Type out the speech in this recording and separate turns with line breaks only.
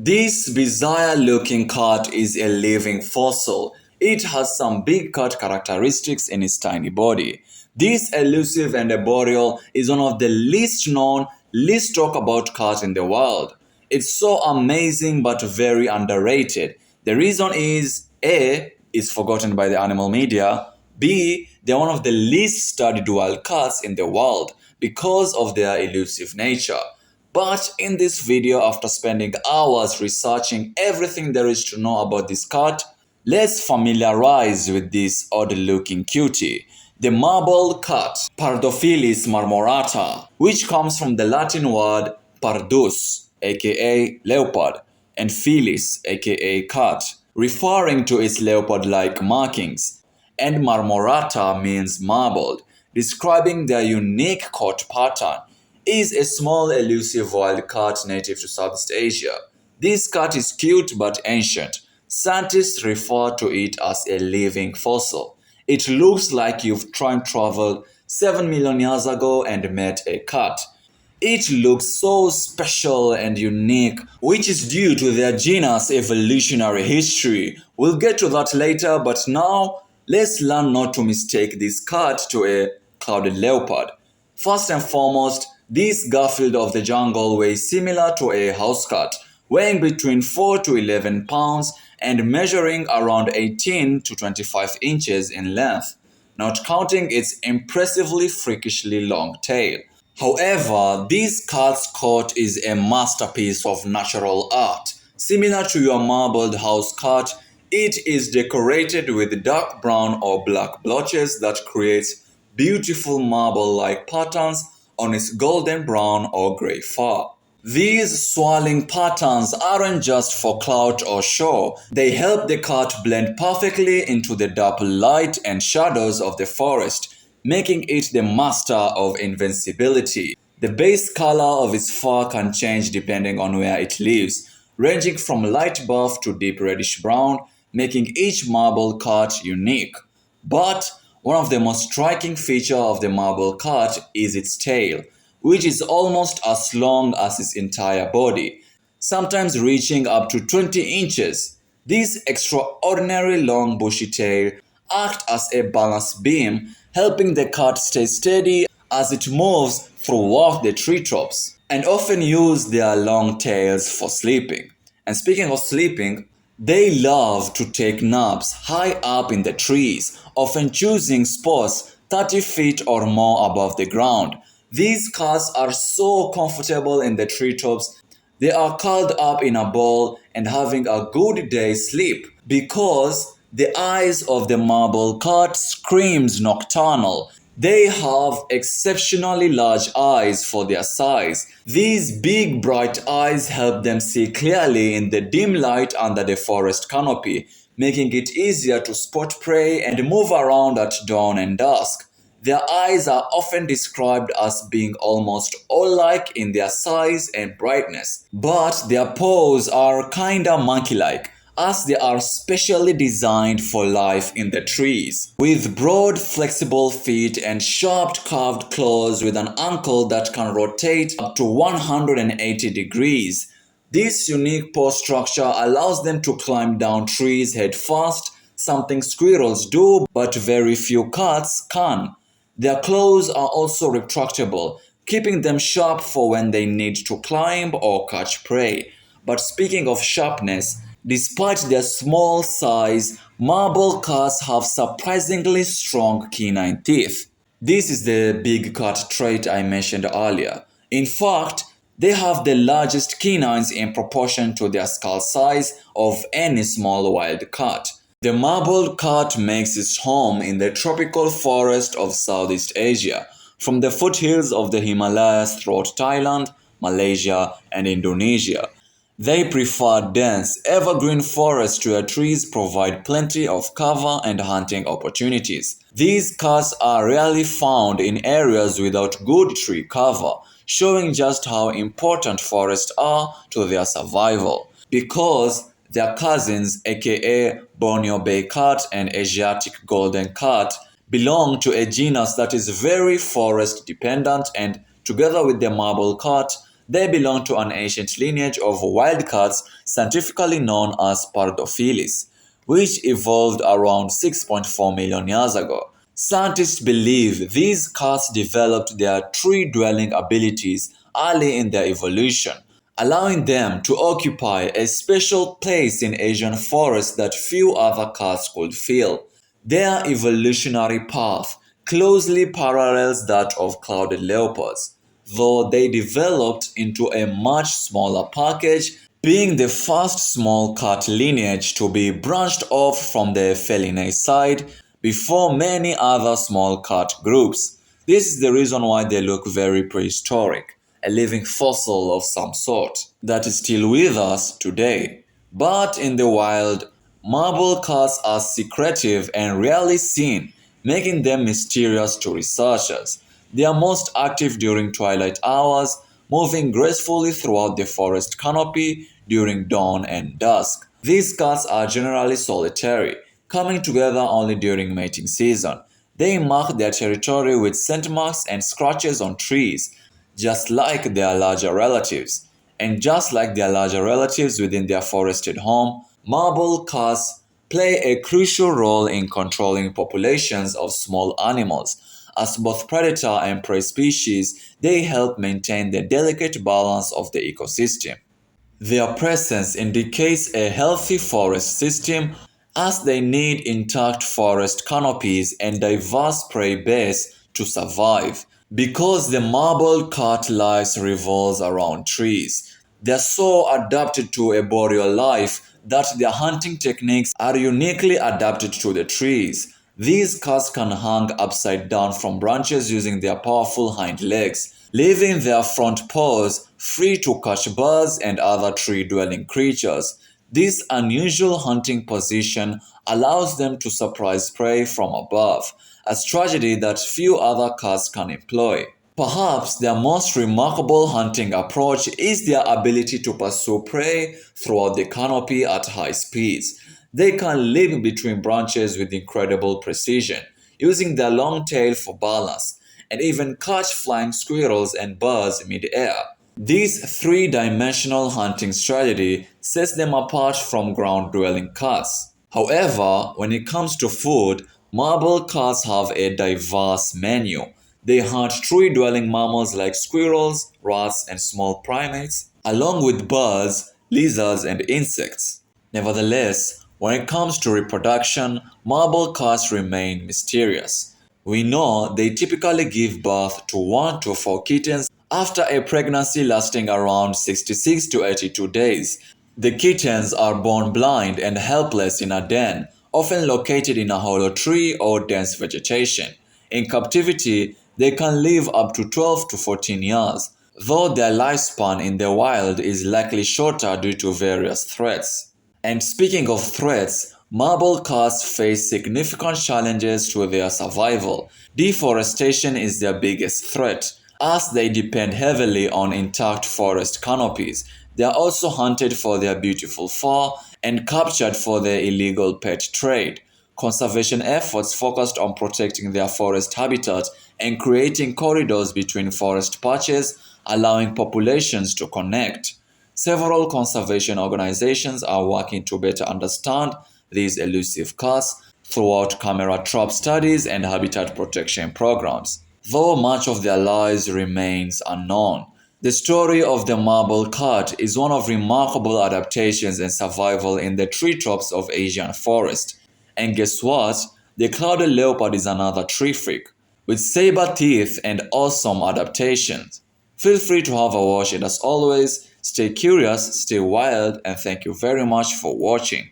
This bizarre-looking cat is a living fossil. It has some big cat characteristics in its tiny body. This elusive and arboreal is one of the least known, least talked about cats in the world. It's so amazing but very underrated. The reason is A. It's forgotten by the animal media. B. They're one of the least studied wild cats in the world because of their elusive nature. But in this video, after spending hours researching everything there is to know about this cat, let's familiarize with this odd-looking cutie, the marble cat, Pardophylis marmorata, which comes from the Latin word pardus, aka leopard, and felis, aka cat, referring to its leopard-like markings, and marmorata means marbled, describing their unique coat pattern. Is a small elusive wild cat native to Southeast Asia. This cat is cute but ancient. Scientists refer to it as a living fossil. It looks like you've time traveled 7 million years ago and met a cat. It looks so special and unique, which is due to their genus evolutionary history. We'll get to that later, but now let's learn not to mistake this cat to a clouded leopard. First and foremost, this Garfield of the jungle weighs similar to a house cat, weighing between 4 to 11 pounds and measuring around 18 to 25 inches in length, not counting its impressively freakishly long tail. However, this cat's coat is a masterpiece of natural art. Similar to your marbled house cat, it is decorated with dark brown or black blotches that creates beautiful marble-like patterns on its golden brown or gray fur. These swirling patterns aren't just for clout or show, they help the cat blend perfectly into the dark light and shadows of the forest, making it the master of invincibility. The base color of its fur can change depending on where it lives, ranging from light buff to deep reddish brown, making each marble cat unique. But one of the most striking features of the marble cat is its tail, which is almost as long as its entire body, sometimes reaching up to 20 inches. This extraordinarily long bushy tail acts as a balance beam, helping the cat stay steady as it moves throughout the treetops, and often use their long tails for sleeping. And speaking of sleeping, they love to take naps high up in the trees, often choosing spots 30 feet or more above the ground. These cats are so comfortable in the treetops, they are curled up in a ball and having a good day's sleep because the eyes of the marble cat screams nocturnal. They have exceptionally large eyes for their size. These big bright eyes help them see clearly in the dim light under the forest canopy, making it easier to spot prey and move around at dawn and dusk. Their eyes are often described as being almost owl-like in their size and brightness, but their paws are kinda monkey-like, as they are specially designed for life in the trees. With broad, flexible feet and sharp curved claws with an ankle that can rotate up to 180 degrees, this unique paw structure allows them to climb down trees head first, something squirrels do but very few cats can. Their claws are also retractable, keeping them sharp for when they need to climb or catch prey. But speaking of sharpness, despite their small size, marble cats have surprisingly strong canine teeth. This is the big cat trait I mentioned earlier. In fact, they have the largest canines in proportion to their skull size of any small wild cat. The marble cat makes its home in the tropical forest of Southeast Asia, from the foothills of the Himalayas throughout Thailand, Malaysia, and Indonesia. They prefer dense, evergreen forests where trees provide plenty of cover and hunting opportunities. These cats are rarely found in areas without good tree cover, showing just how important forests are to their survival. Because their cousins, aka Borneo Bay cat and Asiatic golden cat, belong to a genus that is very forest dependent, and together with the marble cat, They belong to an ancient lineage of wildcats scientifically known as Pardophilis, which evolved around 6.4 million years ago. Scientists believe these cats developed their tree-dwelling abilities early in their evolution, allowing them to occupy a special place in Asian forests that few other cats could fill. Their evolutionary path closely parallels that of clouded leopards, though they developed into a much smaller package, being the first small cat lineage to be branched off from the feline side before many other small cat groups. This is the reason why they look very prehistoric, a living fossil of some sort that is still with us today. But in the wild, marble cats are secretive and rarely seen, making them mysterious to researchers. They are most active during twilight hours, moving gracefully throughout the forest canopy during dawn and dusk. These cats are generally solitary, coming together only during mating season. They mark their territory with scent marks and scratches on trees, just like their larger relatives. And just like their larger relatives within their forested home, marble cats play a crucial role in controlling populations of small animals. As both predator and prey species, they help maintain the delicate balance of the ecosystem. Their presence indicates a healthy forest system as they need intact forest canopies and diverse prey base to survive. Because the marble cat life revolves around trees, they're so adapted to arboreal life that their hunting techniques are uniquely adapted to the trees. These cats can hang upside down from branches using their powerful hind legs, leaving their front paws free to catch birds and other tree-dwelling creatures. This unusual hunting position allows them to surprise prey from above, a strategy that few other cats can employ. Perhaps their most remarkable hunting approach is their ability to pursue prey throughout the canopy at high speeds. They can leap between branches with incredible precision, using their long tail for balance, and even catch flying squirrels and birds mid-air. This three-dimensional hunting strategy sets them apart from ground-dwelling cats. However, when it comes to food, marble cats have a diverse menu. They hunt tree-dwelling mammals like squirrels, rats, and small primates, along with birds, lizards, and insects. Nevertheless, when it comes to reproduction, marble cats remain mysterious. We know they typically give birth to 1 to 4 kittens after a pregnancy lasting around 66 to 82 days. The kittens are born blind and helpless in a den, often located in a hollow tree or dense vegetation. In captivity, they can live up to 12 to 14 years, though their lifespan in the wild is likely shorter due to various threats. And speaking of threats, marble cats face significant challenges to their survival. Deforestation is their biggest threat, as they depend heavily on intact forest canopies. They are also hunted for their beautiful fur and captured for their illegal pet trade. Conservation efforts focused on protecting their forest habitat and creating corridors between forest patches, allowing populations to connect. Several conservation organizations are working to better understand these elusive cats throughout camera trap studies and habitat protection programs, though much of their lives remains unknown. The story of the marble cat is one of remarkable adaptations and survival in the treetops of Asian forest. And guess what? The clouded leopard is another tree freak, with saber teeth and awesome adaptations. Feel free to have a watch, and as always, stay curious, stay wild, and thank you very much for watching.